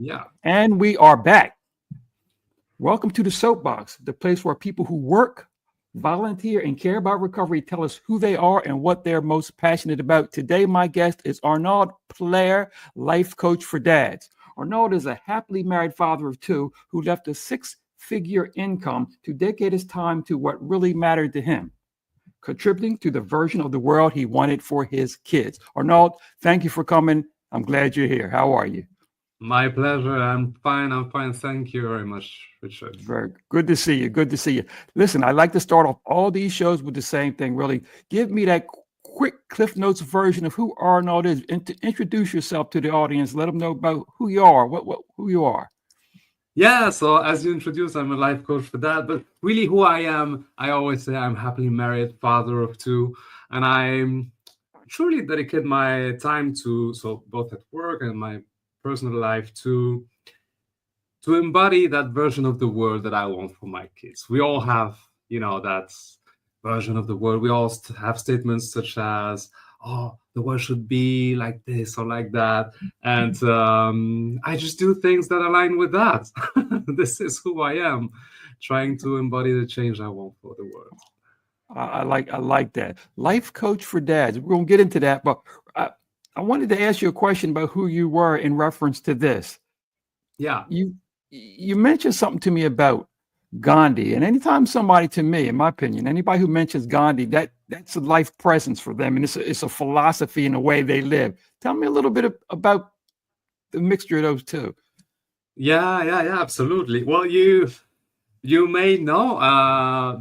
Yeah. And we are back. Welcome to the SoapBox, the place where people who work, volunteer, and care about recovery tell us who they are and what they're most passionate about. Today, my guest is Arnaud Plaire, life coach for dads. Arnaud is a happily married father of two who left a six-figure income to dedicate his time to what really mattered to him, contributing to the version of the world he wanted for his kids. Arnaud, thank you for coming. I'm glad you're here. How are you? My pleasure. I'm fine. I'm fine. Thank you very much, Richard. Very good to see you. Good to see you. Listen, I like to start off all these shows with the same thing. Really, give me that quick Cliff Notes version of who Arnaud is. Introduce yourself to the audience. Let them know about who you are. Who you are. Yeah. So as you introduced, I'm a life coach for that. But really, who I am, I always say I'm happily married, father of two, and I'm truly dedicate my time to both at work and my personal life to embody that version of the world that I want for my kids. We all have, that version of the world. We all have statements such as, "Oh, the world should be like this or like that," and I just do things that align with that. This is who I am, trying to embody the change I want for the world. I like that. Life coach for dads. We're gonna get into that, but I wanted to ask you a question about who you were in reference to this. Yeah. You mentioned something to me about Gandhi, and anytime somebody, to me, in my opinion, anybody who mentions Gandhi, that's a life presence for them, and it's a philosophy in the way they live. Tell me a little bit about the mixture of those two. Yeah, absolutely. Well, you may know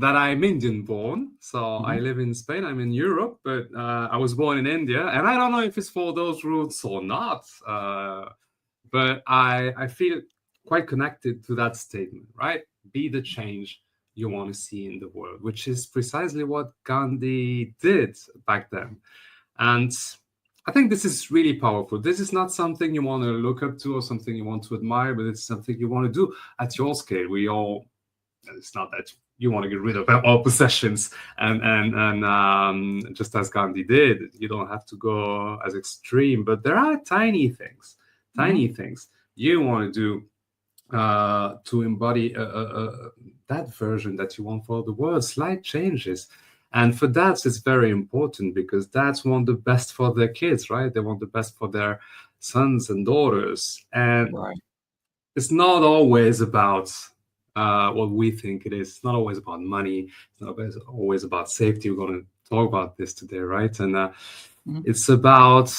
that I'm Indian born, so I live in Spain. I'm in Europe, but I was born in India, and I don't know if it's for those roots or not, but I feel quite connected to that statement, right? Be the change you want to see in the world, which is precisely what Gandhi did back then. And I think this is really powerful. This is not something you want to look up to or something you want to admire, but it's something you want to do at your scale. It's not that you want to get rid of all possessions and just as Gandhi did, you don't have to go as extreme, but there are tiny things you want to do to embody that version that you want for the world, slight changes. And for dads, it's very important because dads want the best for their kids, right? They want the best for their sons and daughters. And it's not always about what we think it is. It's not always about money. It's not always about safety. We're going to talk about this today, right? And it's about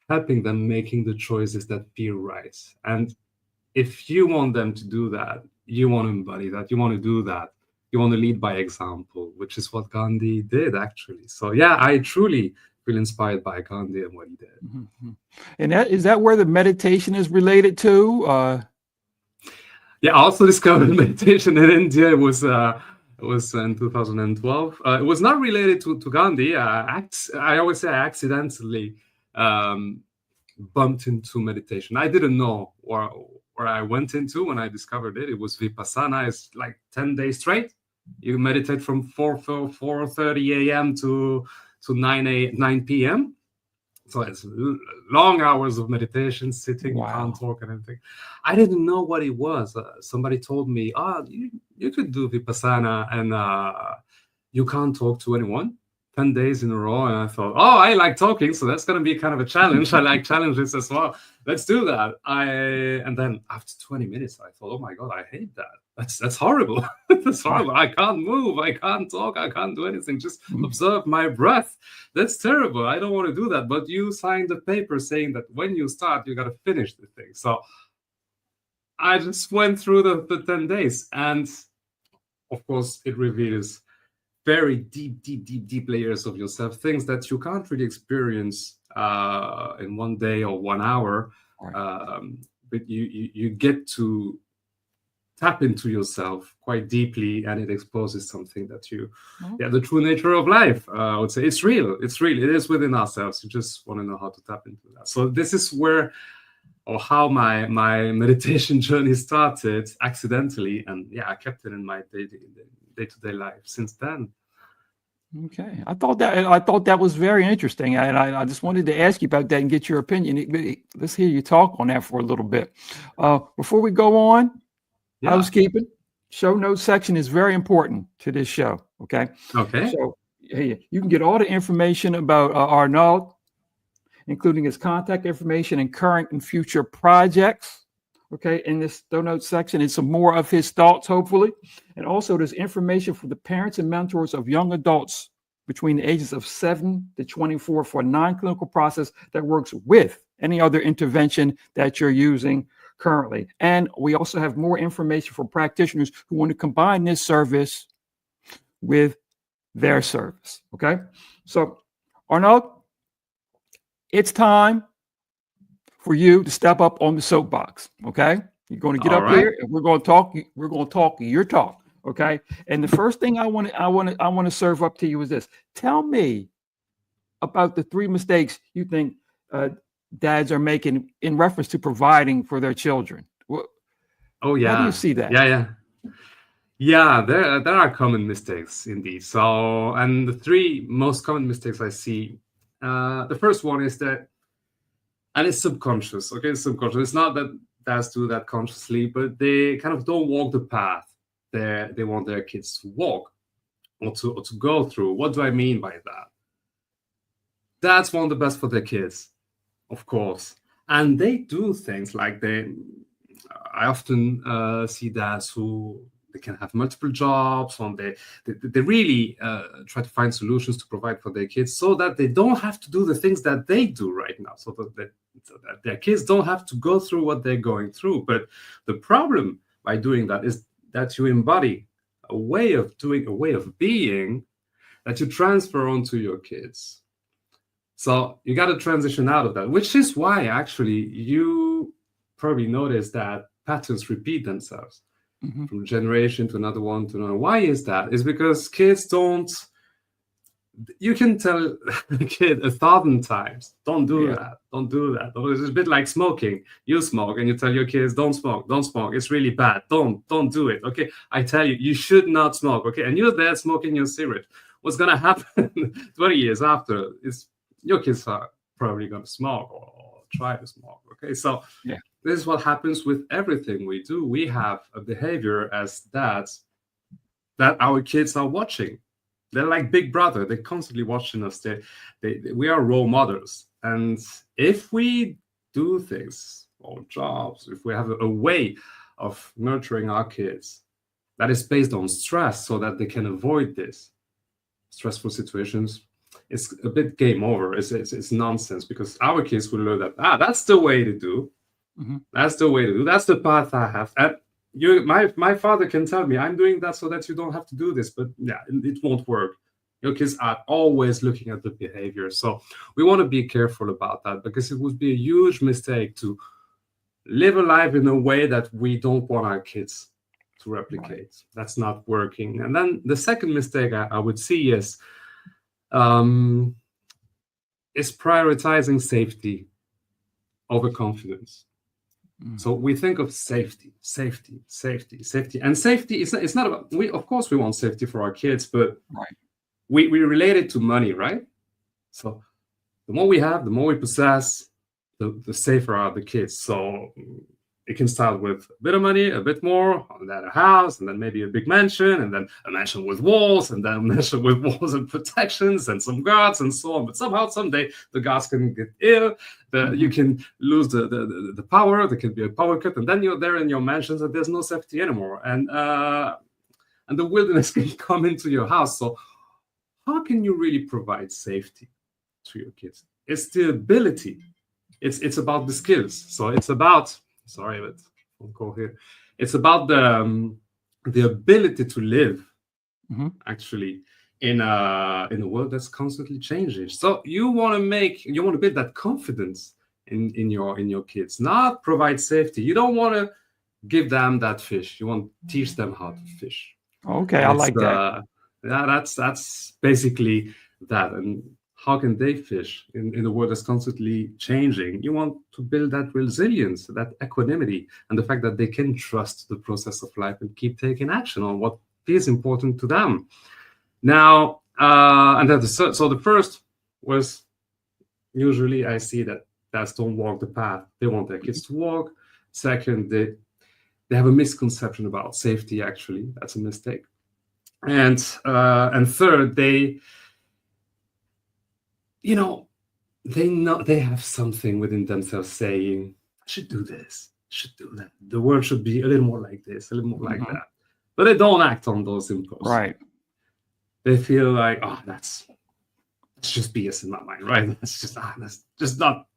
helping them making the choices that feel right. And if you want them to do that, you want to embody that, you want to do that, you want to lead by example, which is what Gandhi did, actually. So, yeah, I truly feel inspired by Gandhi and what he did. Mm-hmm. And is that where the meditation is related to? Yeah, I also discovered meditation in India. It was in 2012. It was not related to Gandhi. I always say I accidentally bumped into meditation. I didn't know where I went into when I discovered it. It was Vipassana. It's like 10 days straight. You meditate from 4:30 a.m. to 9 p.m. So it's long hours of meditation, sitting, you can't talk and everything. I didn't know what it was. Somebody told me, you could do Vipassana and you can't talk to anyone 10 days in a row. And I thought, I like talking, so that's going to be kind of a challenge. I like challenges as well. Let's do that. And then after 20 minutes, I thought, oh my God, I hate that. That's horrible. That's horrible. I can't move. I can't talk. I can't do anything. Just observe my breath. That's terrible. I don't want to do that. But you signed a paper saying that when you start, you got to finish the thing. So I just went through the 10 days. And of course, it reveals very deep layers of yourself, things that you can't really experience in 1 day or 1 hour. But you get to tap into yourself quite deeply, and it exposes something that the true nature of life. I would say it's real. It is within ourselves. You just want to know how to tap into that. So this is how my meditation journey started accidentally, and I kept it in my day-to-day life since then. Okay, I thought that was very interesting, and I just wanted to ask you about that and get your opinion. Let's hear you talk on that for a little bit. Before we go on, Yeah. housekeeping. Show notes section is very important to this show. Okay. Okay. So hey, you can get all the information about Arnaud, including his contact information and current and future projects. Okay, in this show notes section, and some more of his thoughts, hopefully. And also, there's information for the parents and mentors of young adults between the ages of 7 to 24 for a non-clinical process that works with any other intervention that you're using currently. And we also have more information for practitioners who want to combine this service with their service. Okay, so Arnaud, it's time for you to step up on the soapbox. Okay, you're going to get up here, and we're going to talk. We're going to talk your talk. Okay, and the first thing I want to serve up to you is this. Tell me about the 3 mistakes you think dads are making in reference to providing for their children. Oh yeah. How do you see that? Yeah. There are common mistakes indeed. So, and the 3 most common mistakes I see. The first one is that. And it's subconscious, okay? It's subconscious. It's not that dads do that consciously, but they kind of don't walk the path they want their kids to walk or to go through. What do I mean by that? Dads want the best for their kids, of course. And they do things like I often see dads who they can have multiple jobs, and they really try to find solutions to provide for their kids so that they don't have to do the things that they do right now, so that their kids don't have to go through what they're going through. But the problem by doing that is that you embody a way of doing, a way of being that you transfer onto your kids. So you got to transition out of that, which is why actually you probably notice that patterns repeat themselves. Mm-hmm. From generation to another one to another. Why is that? It's because kids don't. You can tell a kid 1,000 times, don't do that, don't do that. It's a bit like smoking. You smoke and you tell your kids, don't smoke. It's really bad. Don't do it. Okay, I tell you, you should not smoke. Okay, and you're there smoking your cigarette. What's gonna happen 20 years after is your kids are probably gonna smoke or try to smoke. Okay, so this is what happens with everything we do. We have a behavior as dads that our kids are watching. They're like Big Brother. They're constantly watching us. We are role models. And if we do things, or jobs, if we have a way of nurturing our kids that is based on stress so that they can avoid this stressful situations, it's a bit game over. It's nonsense, because our kids will learn that, that's the way to do. Mm-hmm. That's the way to do. That's the path I have. And my father can tell me, I'm doing that so that you don't have to do this, but it won't work. Your kids are always looking at the behavior. So we want to be careful about that, because it would be a huge mistake to live a life in a way that we don't want our kids to replicate. Right. That's not working. And then the second mistake I would see is prioritizing safety over confidence. So we think of safety, and safety is it's not about, of course we want safety for our kids, but we relate it to money, right? So the more we have, the more we possess, the safer are the kids. So it can start with a bit of money, a bit more, and then a house, and then maybe a big mansion, and then a mansion with walls, and then a mansion with walls and protections, and some guards, and so on. But somehow, someday, the guards can get ill, you can lose the power, there can be a power cut, and then you're there in your mansions, and there's no safety anymore. And the wilderness can come into your house. So how can you really provide safety to your kids? It's the ability. It's about the skills. So it's about... Sorry, but phone call here. It's about the ability to live, actually, in a world that's constantly changing. So you want to build that confidence in your kids, not provide safety. You don't want to give them that fish. You want to teach them how to fish. Okay, I like that. That's basically that. And how can they fish in a world that's constantly changing? You want to build that resilience, that equanimity, and the fact that they can trust the process of life and keep taking action on what is important to them. Now, And then so the first was, usually I see that dads don't walk the path they want their kids to walk. Second, they have a misconception about safety. Actually, that's a mistake. And third, they know they have something within themselves saying, I should do this, I should do that. The world should be a little more like this, a little more like that. But they don't act on those impulses. Right. They feel like, oh, that's just BS in my mind, right? Let's just not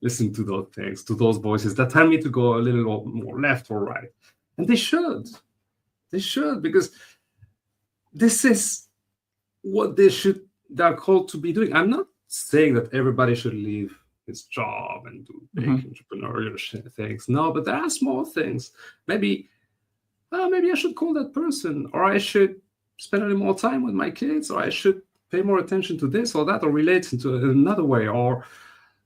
listen to those things, to those voices that tell me to go a little more left or right. And they should, because this is what they're called to be doing. I'm not saying that everybody should leave his job and do big entrepreneurial things. No, but there are small things. Maybe I should call that person, or I should spend a little more time with my kids, or I should pay more attention to this or that, or relate into another way, or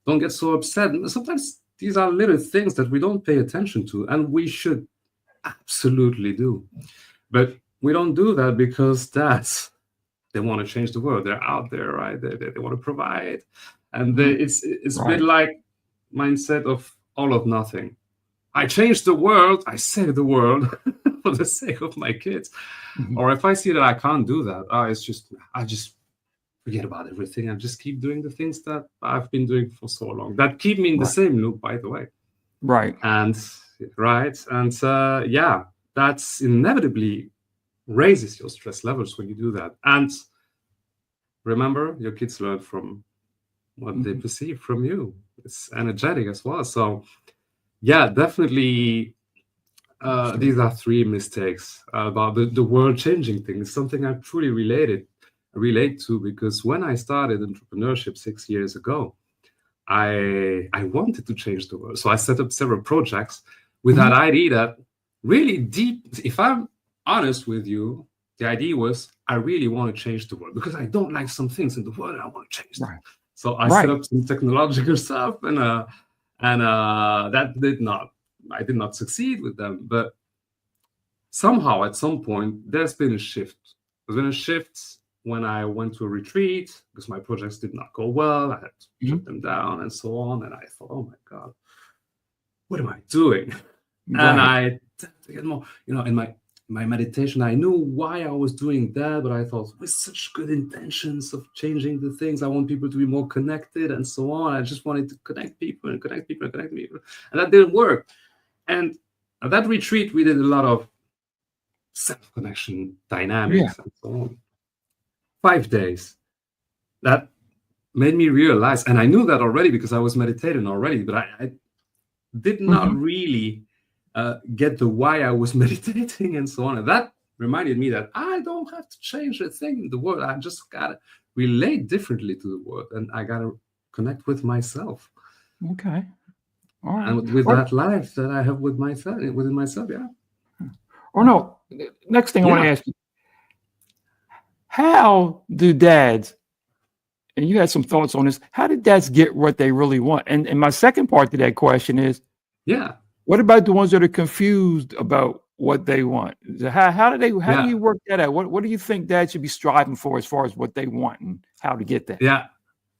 don't get so upset. Sometimes these are little things that we don't pay attention to, and we should absolutely do. But we don't do that because they want to change the world. They're out there, right? They want to provide. And it's a bit like mindset of all or nothing. I change the world, I save the world for the sake of my kids. Or if I see that I can't do that, I just forget about everything and just keep doing the things that I've been doing for so long. That keep me in the same loop, by the way. Right. And that's inevitably raises your stress levels when you do that. And remember, your kids learn from what they perceive from you. It's energetic as well. So yeah, definitely these are three mistakes about the world changing thing. It's something I truly relate to, because when I started entrepreneurship 6 years ago, I wanted to change the world. So I set up several projects with that idea that really deep, if I'm honest with you, the idea was I really want to change the world because I don't like some things in the world and I want to change them. So I set up some technological stuff and that I did not succeed with them. But somehow at some point there's been a shift. There's been a shift when I went to a retreat because my projects did not go well. I had to shut them down and so on. And I thought, oh my God, what am I doing? And I get more, in my meditation, I knew why I was doing that, but I thought with such good intentions of changing the things, I want people to be more connected and so on. I just wanted to connect people. And that didn't work. And at that retreat, we did a lot of self-connection dynamics and so on. 5 days. That made me realize, and I knew that already because I was meditating already, but I did not really get the why I was meditating and so on. And that reminded me that I don't have to change a thing in the world. I just got to relate differently to the world, and I got to connect with myself. Okay. All right. And with that life that I have within myself, yeah. Or no, next thing I want to ask you, how do dads, and you had some thoughts on this, how do dads get what they really want? And my second part to that question is, what about the ones that are confused about what they want? How do you work that out? What do you think dads should be striving for as far as what they want and how to get that? Yeah,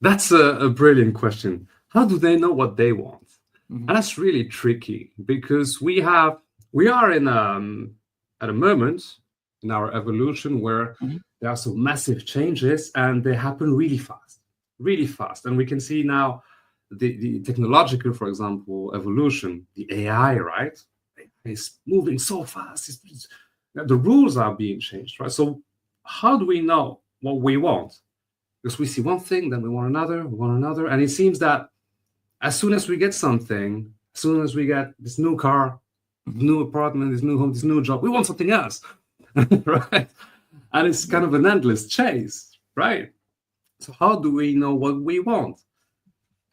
that's a brilliant question. How do they know what they want? And that's really tricky because we are in at a moment in our evolution where there are some massive changes and they happen really fast. And we can see now the technological, for example, evolution, the AI, right? It's moving so fast. The rules are being changed, right? So how do we know what we want? Because we see one thing, then we want another. And it seems that as soon as we get something, as soon as we get this new car, new apartment, this new home, this new job, we want something else, right? And it's kind of an endless chase, right? So how do we know what we want?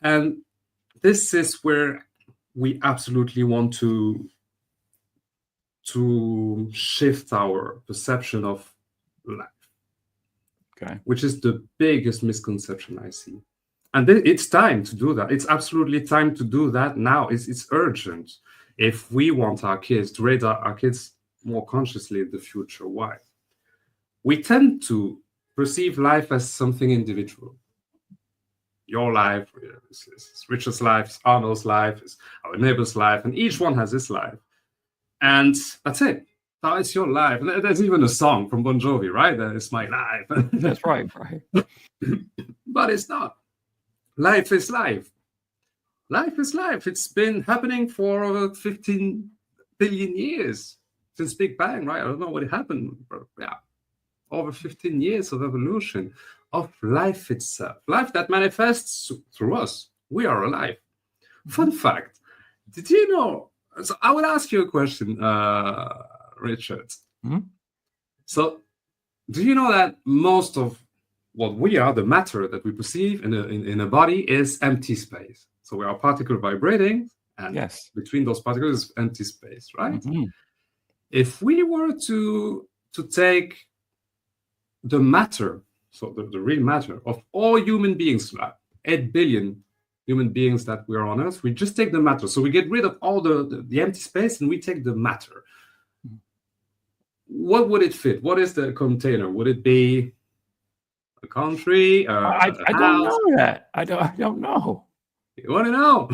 And this is where we absolutely want to shift our perception of life, which is the biggest misconception I see. And it's time to do that. It's absolutely time to do that now. It's urgent if we want our kids to raise our kids more consciously in the future. Why? We tend to perceive life as something individual. Your life is Richard's life, is Arnold's life, is our neighbor's life, and each one has his life. And that's it. Now it's your life. There's even a song from Bon Jovi, right? It's my life. That's right. But it's not. Life is life. Life is life. It's been happening for over 15 billion years since Big Bang, right? I don't know what happened, but yeah, over 15 years of evolution of life itself. Life that manifests through us. We are alive. Fun fact. Did you know? So I will ask you a question, Richard. Mm-hmm. So do you know that most of what we are, the matter that we perceive in a body, is empty space? So we are particle vibrating, and yes, between those particles is empty space, right? Mm-hmm. If we were to take the matter, so the real matter of all human beings, 8 billion human beings that we are on Earth, we just take the matter. So we get rid of all the empty space and we take the matter. What would it fit? What is the container? Would it be a country? I don't know that. I don't know. You want to know?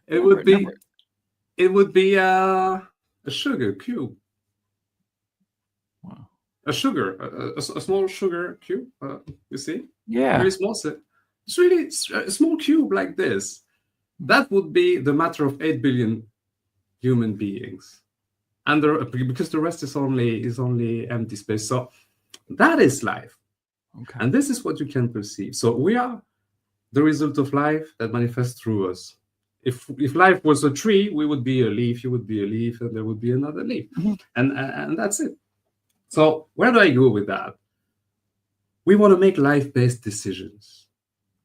It would be a sugar cube. Wow. A sugar, a small sugar cube. You see? Yeah. Very small. It's really a small cube like this. That would be the matter of 8 billion human beings, and because the rest is only empty space. So that is life, okay. And this is what you can perceive. So we are the result of life that manifests through us. If life was a tree, we would be a leaf. You would be a leaf, and there would be another leaf, Mm-hmm. and that's it. So where do I go with that? We want to make life-based decisions.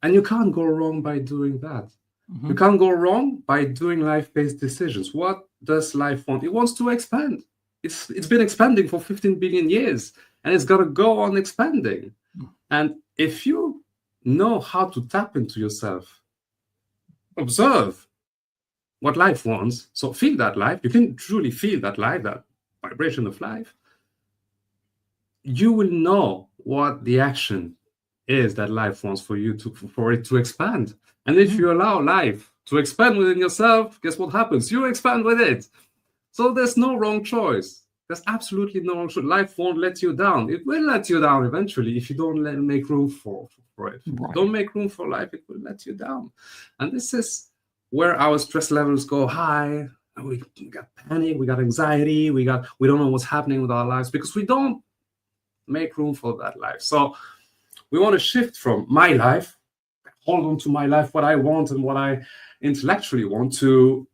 And you can't go wrong by doing that. Mm-hmm. You can't go wrong by doing life-based decisions. What does life want? It wants to expand. It's been expanding for 15 billion years, and it's got to go on expanding. Mm-hmm. And if you know how to tap into yourself, observe what life wants, so feel that life, you can truly feel that life, that vibration of life, you will know what the action is that life wants for it to expand. And if you allow life to expand within yourself, guess what happens? You expand with it. So there's no wrong choice. There's absolutely no wrong choice. Life won't let you down. It will let you down eventually if you don't make room for it. Right. Don't make room for life, it will let you down. And this is where our stress levels go high. We got panic, we got anxiety, we don't know what's happening with our lives because we don't make room for that life. So we want to shift from my life, hold on to my life, what I want and what I intellectually want, to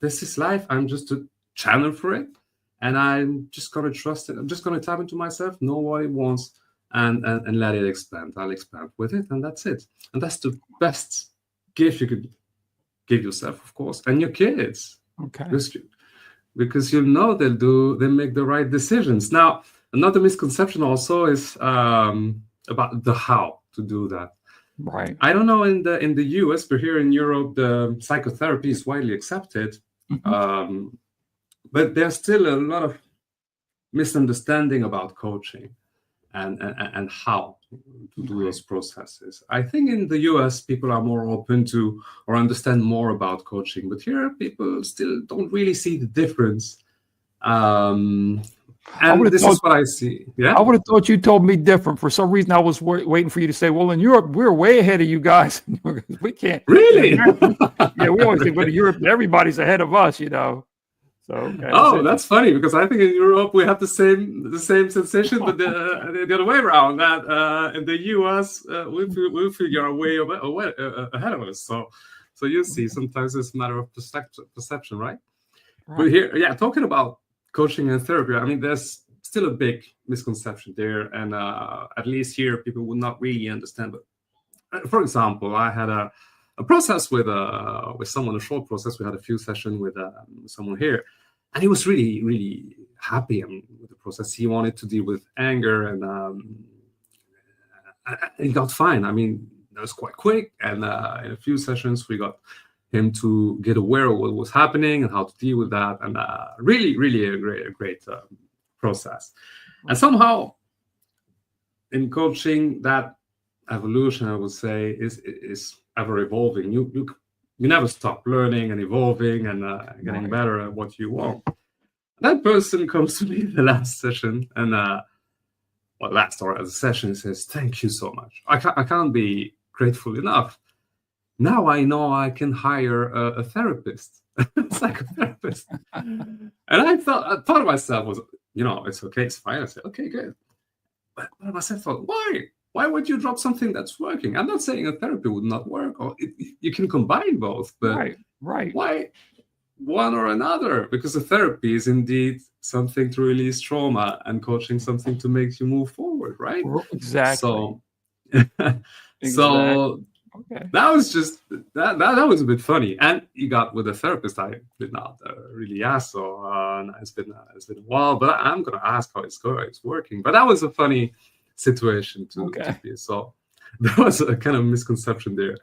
this is life. I'm just a channel for it, and I'm just going to trust it. I'm just going to tap into myself, know what it wants, and let it expand. I'll expand with it, and that's it. And that's the best gift you could give yourself, of course, and your kids. Okay. Because you know they make the right decisions. Now, another misconception also is about the how to do that. Right. I don't know in the US, but here in Europe, the psychotherapy is widely accepted. Mm-hmm. But there's still a lot of misunderstanding about coaching and how to do those processes. I think in the US, people are more open to or understand more about coaching, but here people still don't really see the difference. And this is what I see. Yeah, I would have thought you told me different. For some reason, I was waiting for you to say, well, in Europe, we're way ahead of you guys. We can't. Really? Yeah, we always think, but in Europe, everybody's ahead of us, you know. So okay, oh, that's funny, because I think in Europe we have the same sensation, but the other way around. That in the US we figure our way ahead of us. So you see, sometimes it's a matter of perception, right? But here, yeah, talking about coaching and therapy, I mean, there's still a big misconception there, and at least here people would not really understand. But for example, I had a process with someone, a short process. We had a few sessions with someone here, and he was really, really happy with the process. He wanted to deal with anger, and he got fine. I mean, that was quite quick, and in a few sessions we got him to get aware of what was happening and how to deal with that, and really, really a great process. And somehow in coaching, that evolution, I would say, is ever evolving. You never stop learning and evolving and getting better at what you want. That person comes to me in the last session and last or as a session says, "Thank you so much. I can't be grateful enough. Now I know I can hire a therapist, a psychotherapist." And I thought to myself was, it's okay, it's fine. I said, okay, good. But I myself thought, why? Why would you drop something that's working? I'm not saying a therapy would not work, or you can combine both, but why one or another? Because a therapy is indeed something to release trauma, and coaching something to make you move forward, right? Exactly. So, okay. That was just that was a bit funny. And you got with a therapist, I did not really ask. So it's been a while, but I'm gonna ask how it's working. But that was a funny situation to be. So there was a kind of misconception there.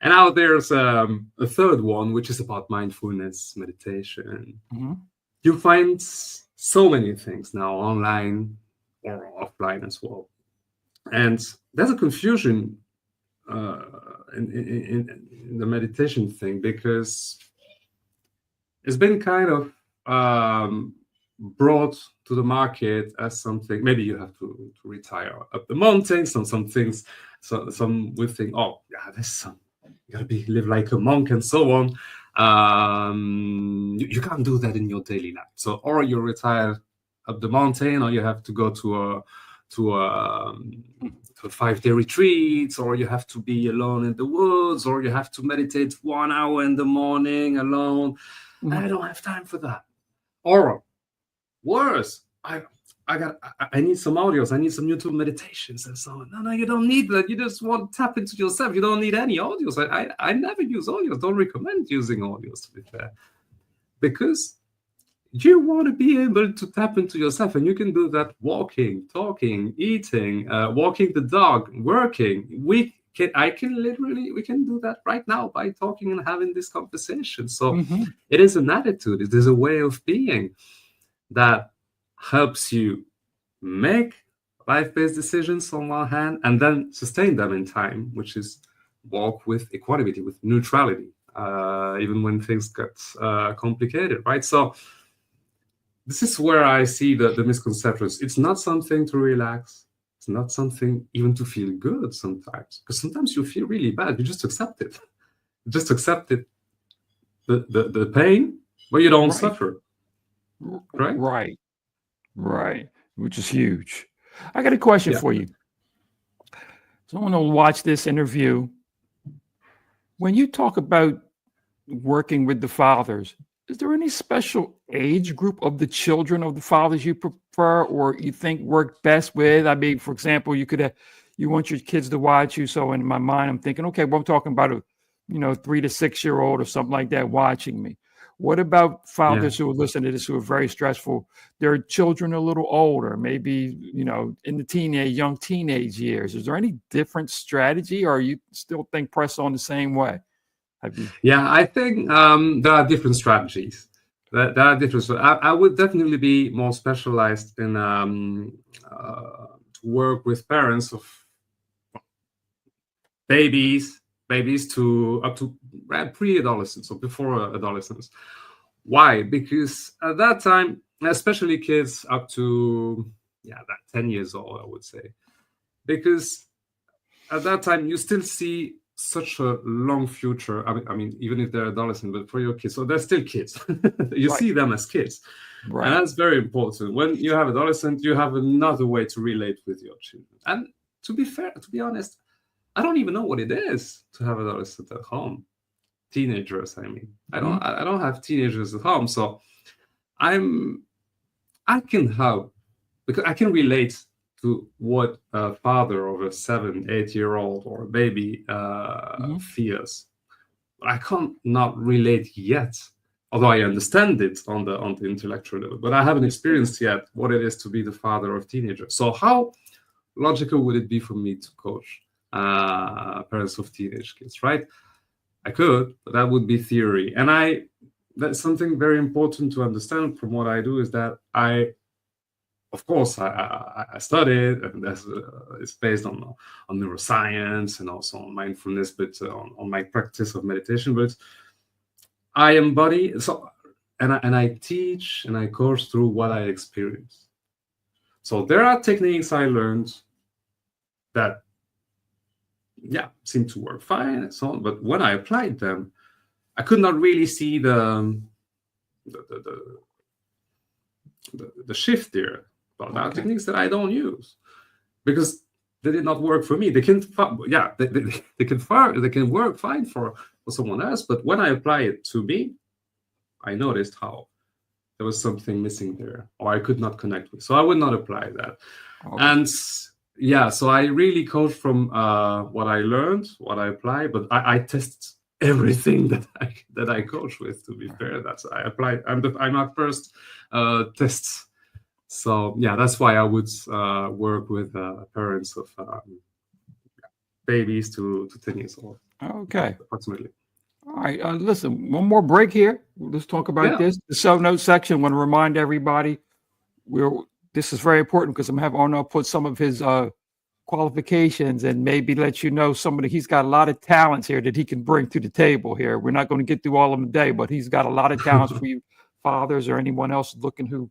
And now there's a third one, which is about mindfulness, meditation. Mm-hmm. You find so many things now online or offline as well. And there's a confusion in the meditation thing, because it's been kind of brought to the market as something. Maybe you have to retire up the mountain. Some things. Some would think, oh yeah, there's some. You gotta live like a monk and so on. You can't do that in your daily life. So, or you retire up the mountain, or you have to go to a 5-day retreat, or you have to be alone in the woods, or you have to meditate 1 hour in the morning alone. Mm-hmm. I don't have time for that. Or worse, I need some audios. I need some YouTube meditations and so on. No, you don't need that. You just want to tap into yourself. You don't need any audios. I never use audios. Don't recommend using audios, to be fair, because you want to be able to tap into yourself, and you can do that walking, talking, eating, walking the dog, working. We can do that right now by talking and having this conversation. So It is an attitude. It is a way of being that helps you make life-based decisions on one hand, and then sustain them in time, which is walk with equanimity, with neutrality, even when things get complicated, right? So this is where I see the misconceptions. It's not something to relax. It's not something even to feel good sometimes, because sometimes you feel really bad. You just accept it. You just accept it, the pain, but you don't suffer. Right? Right. Which is huge. I got a question for you. Someone will watch this interview. When you talk about working with the fathers, is there any special age group of the children of the fathers you prefer, or you think work best with? I mean, for example, you want your kids to watch you. So in my mind, I'm thinking, okay, well, I'm talking about a 3 to 6 year old or something like that watching me. What about fathers who are listening to this, who are very stressful? Their children are a little older, maybe, in the young teenage years. Is there any different strategy, or you still think press on the same way? Yeah, I think there are different strategies. There are different. I would definitely be more specialized in to work with parents of babies to up to pre-adolescence or before adolescence. Why? Because at that time, especially kids up to that 10 years old, I would say, because at that time you still see such a long future. I mean, even if they're adolescent, but for your kids, so they're still kids. You see them as kids, and that's very important. When you have adolescent, you have another way to relate with your children. And to be fair, to be honest, I don't even know what it is to have adolescents at home. Teenagers, I mean, I don't have teenagers at home, so I can help because I can relate to what a father of a 7-8-year-old or a baby feels. I can't not relate yet, although I understand it on the intellectual level, but I haven't experienced yet what it is to be the father of teenagers. So how logical would it be for me to coach parents of teenage kids, right? I could, but that would be theory. And that's something very important to understand from what I do, is that I of course, I studied, and it's based on neuroscience and also on mindfulness, but on my practice of meditation. But I embody and I teach and I coach through what I experience. So there are techniques I learned that, seem to work fine and so on. But when I applied them, I could not really see the shift there. Well, there are techniques that I don't use because they did not work for me. They can, they can work fine for someone else. But when I apply it to me, I noticed how there was something missing there, or I could not connect with. So I would not apply that. Okay. And so I really coach from what I learned, what I apply, but I test everything that I coach with. To be fair, I applied. I'm my first tests. So that's why I would work with parents of babies to 10 years old. Okay, approximately. All right, listen, one more break here. Let's talk about this. The show notes section. I want to remind everybody, this is very important because I'm going to have Arnaud put some of his qualifications and maybe let you know he's got a lot of talents here that he can bring to the table here. We're not going to get through all of them today, but he's got a lot of talents for you fathers or anyone else looking who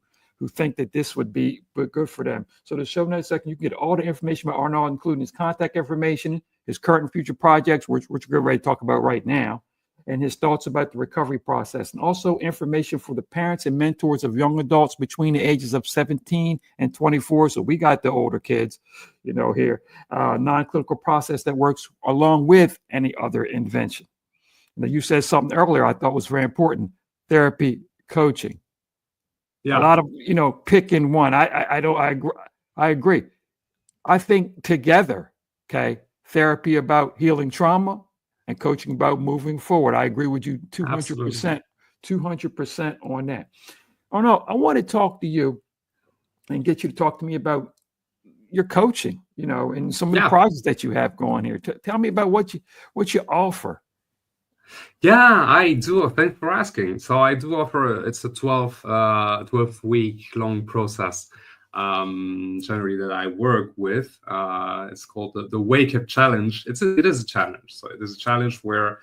think that this would be good for them. So the show notes section, you can get all the information about Arnaud, including his contact information, his current and future projects, which we're getting ready to talk about right now, and his thoughts about the recovery process, and also information for the parents and mentors of young adults between the ages of 17 and 24. So we got the older kids, here, non-clinical process that works along with any other invention. Now, you said something earlier I thought was very important: therapy, coaching. Yeah. A lot of, picking one. I agree. I think together, therapy about healing trauma and coaching about moving forward. I agree with you 200%, 200% on that. Oh no, I want to talk to you and get you to talk to me about your coaching, and some of the projects that you have going here. Tell me about what you offer. Yeah, I do. Thanks for asking. So I do offer, it's a 12 week long process generally that I work with. It's called the Wake Up Challenge. It is a challenge. So it is a challenge where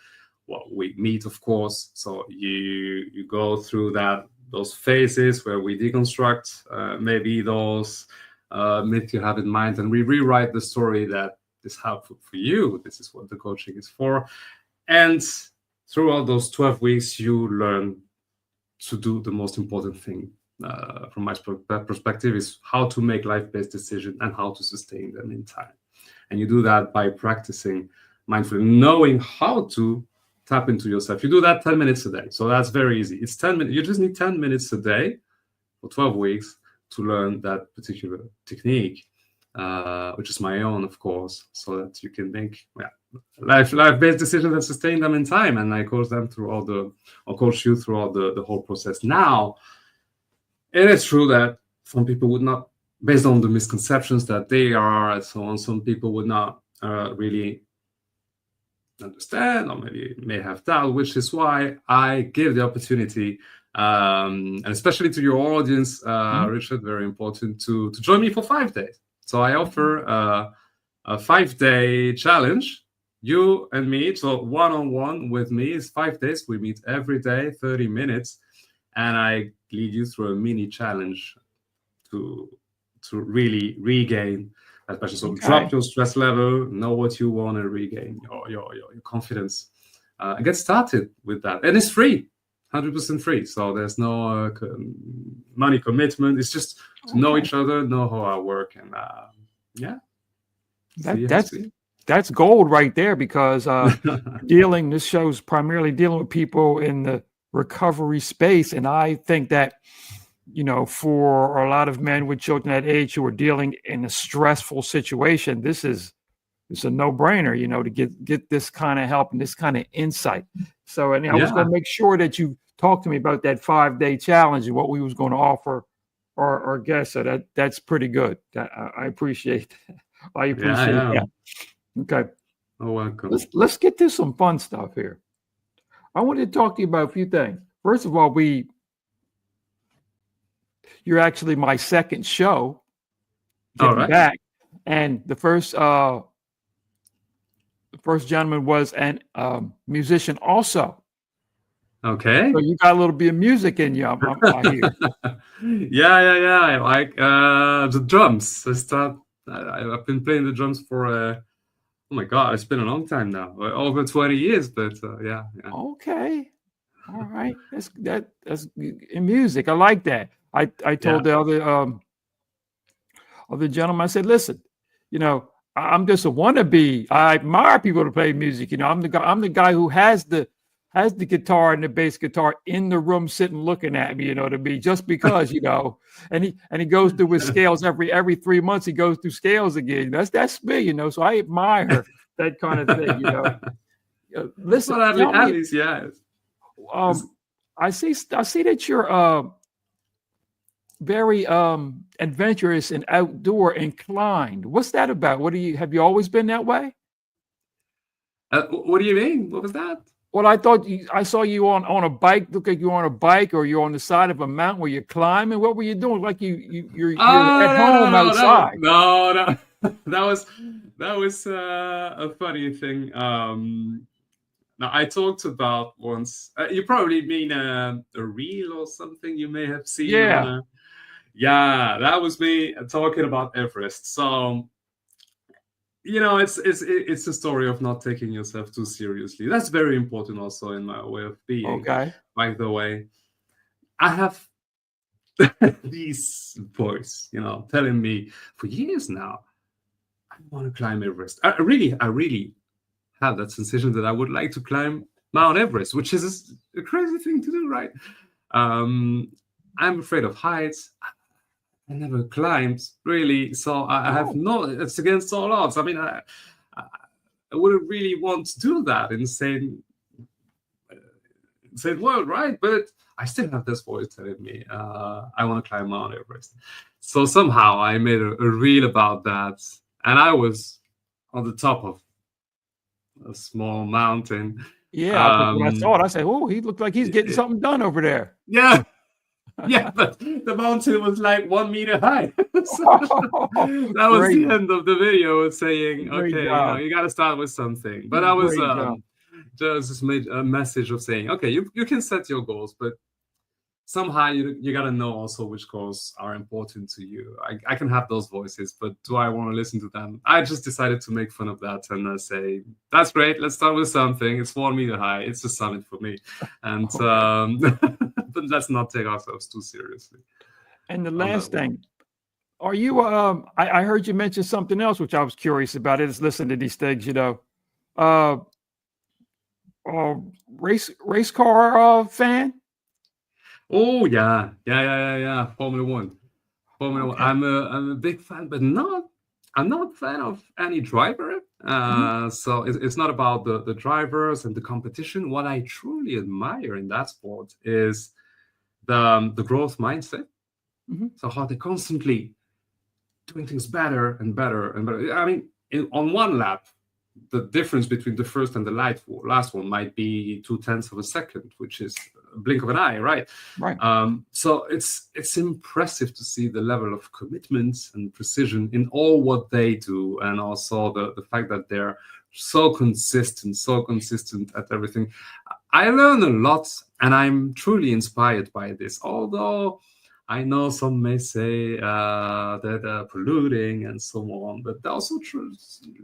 we meet, of course. So you go through those phases where we deconstruct maybe those myths you have in mind, and we rewrite the story that is helpful for you. This is what the coaching is for. And throughout those 12 weeks, you learn to do the most important thing from my perspective is how to make life-based decisions and how to sustain them in time. And you do that by practicing mindfulness, knowing how to tap into yourself. You do that 10 minutes a day. So that's very easy. It's 10 minutes. You just need 10 minutes a day for 12 weeks to learn that particular technique, which is my own, of course, so that you can make life-based decisions and sustain them in time. And I coach them coach you throughout the whole process. Now, it is true that some people would not, based on the misconceptions that they are and so on, some people would not really understand or maybe may have doubt, which is why I give the opportunity, and especially to your audience, Richard, very important, to join me for 5 days. So I offer a 5-day challenge, you and me. So one-on-one with me is 5 days. We meet every day, 30 minutes, and I lead you through a mini challenge to really regain that passion. So drop your stress level, know what you want, and regain your confidence. Get started with that, and it's free, 100% free. So there's no money commitment. It's just to know each other, know how I work, and that's gold right there, because this show's primarily dealing with people in the recovery space, and I think that for a lot of men with children that age who are dealing in a stressful situation, it's a no-brainer, to get this kind of help and this kind of insight. So, and I was going to make sure that you talk to me about that 5-day challenge and what we was going to offer our guests. So that's pretty good. I appreciate that. I appreciate that. Okay. Oh, welcome. Let's get to some fun stuff here. I wanted to talk to you about a few things. First of all, You're actually my second show All getting right. back. And the first gentleman was an musician also. Okay. So you got a little bit of music in you, I hear. Yeah. I like the drums. I've been playing the drums for oh my God, it's been a long time now, over 20 years. But yeah. Okay. All right. That's in music. I like that. I told the other gentleman, I said, listen, I'm just a wannabe. I admire people to play music. I'm the guy who has the guitar and the bass guitar in the room sitting looking at me, to be just because, and he goes through his scales every 3 months, he goes through scales again. That's me, so I admire that kind of thing, Listen, Well, tell at me, least, yeah. I see that you're very adventurous and outdoor inclined. What's that about? Have you always been that way? What do you mean? What was that? Well, I saw you on a bike. Look like you're on a bike, or you're on the side of a mountain where you're climbing. What were you doing? Like you're at home outside. No. That was a funny thing. Now I talked about once. You probably mean a reel or something you may have seen. Yeah. Yeah, that was me talking about Everest. So, it's a story of not taking yourself too seriously. That's very important also in my way of being. Okay. By the way, I have these boys, telling me for years now, I want to climb Everest. I really have that sensation that I would like to climb Mount Everest, which is a crazy thing to do, right? I'm afraid of heights. I never climbed, really, so I have it's against all odds. I mean, I wouldn't really want to do that in same world, right? But I still have this voice telling me I want to climb Mount Everest. So somehow I made a reel about that, and I was on the top of a small mountain. Yeah, when I saw it, I said, "Oh, he looked like he's getting something done over there." Yeah. Yeah, but the mountain was like 1 meter high. So that was the end of the video, saying, okay, you got to start with something. But I was just made a message of saying, okay, you can set your goals, but somehow you got to know also which goals are important to you. I can have those voices, but do I want to listen to them? I just decided to make fun of that and say, that's great. Let's start with something. It's 1 meter high. It's a summit for me. And but let's not take ourselves too seriously. And the last thing, are you? I heard you mention something else, which I was curious about. Is listen to these things, race car fan. Oh yeah. Formula One. Okay. I'm a big fan, but I'm not a fan of any driver. So it's not about the drivers and the competition. What I truly admire in that sport is the growth mindset. So how they constantly doing things better and better and better. I mean, on one lap, the difference between the first and the last one might be 0.2 of a second, which is a blink of an eye, right? Right. So it's impressive to see the level of commitment and precision in all what they do, and also the fact that they're so consistent at everything. I learn a lot, and I'm truly inspired by this. Although I know some may say that they're polluting and so on, but they're also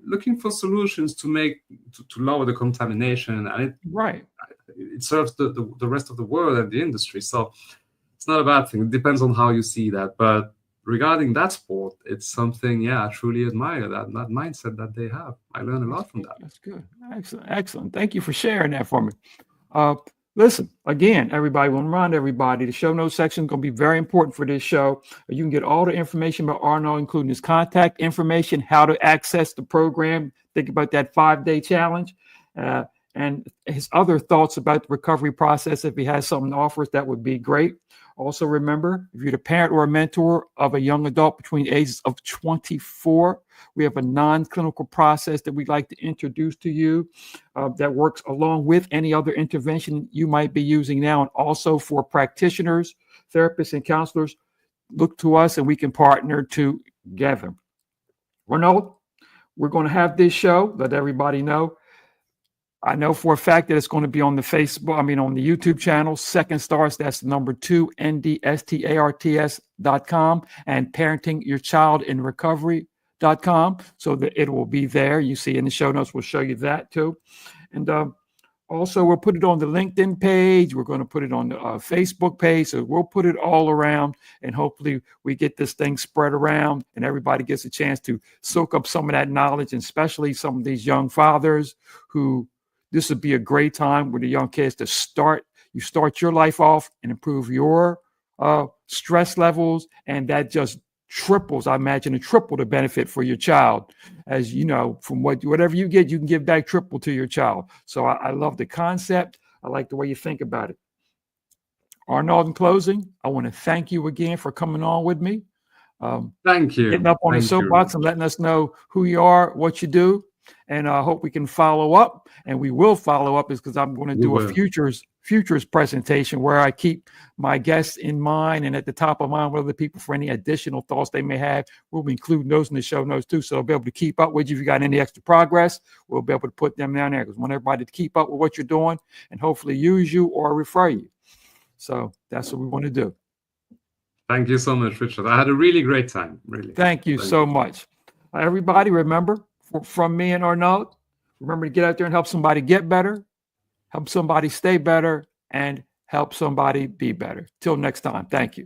looking for solutions to lower the contamination, and it serves the rest of the world and the industry. So it's not a bad thing. It depends on how you see that. But regarding that sport, it's something, I truly admire that mindset that they have. I learn a lot from that. That's good. Excellent. Thank you for sharing that for me. Listen, again, everybody, want to remind everybody, the show notes section is going to be very important for this show. You can get all the information about Arnaud, including his contact information, how to access the program, think about that 5-day challenge, and his other thoughts about the recovery process. If he has something to offer us, that would be great. Also, remember, if you're the parent or a mentor of a young adult between the ages of 24, we have a non-clinical process that we'd like to introduce to you that works along with any other intervention you might be using now, and also for practitioners, therapists, and counselors look to us and we can partner together. Arnaud, we're going to have this show, let everybody know. I know for a fact that it's going to be on the on the YouTube channel, Second Starts, that's the number 2, NDSTARTS.com, and parentingyourchildinrecovery.com, so that it will be there. You see in the show notes, we'll show you that too. And also, we'll put it on the LinkedIn page. We're going to put it on the Facebook page. So we'll put it all around, and hopefully we get this thing spread around and everybody gets a chance to soak up some of that knowledge, and especially some of these young fathers who this would be a great time with the young kids to start your life off and improve your stress levels. And that just triples, I imagine, triple the benefit for your child. As you know, from whatever you get, you can give back triple to your child. So I love the concept. I like the way you think about it. Arnaud, in closing, I want to thank you again for coming on with me. Thank you. Getting up on the soapbox and letting us know who you are, what you do. And I hope we can follow up, and we will follow up, because I'm going to do a futures presentation where I keep my guests in mind and at the top of mind with other people for any additional thoughts they may have. We'll be including those in the show notes too, so I'll be able to keep up with you. If you got any extra progress, we'll be able to put them down there, because we want everybody to keep up with what you're doing and hopefully use you or refer you. So that's what we want to do. Thank you so much, Richard. I had a really great time. Really. Thank you so much. Everybody, remember, from me and Arnaud, remember to get out there and help somebody get better, help somebody stay better, and help somebody be better. Till next time. Thank you.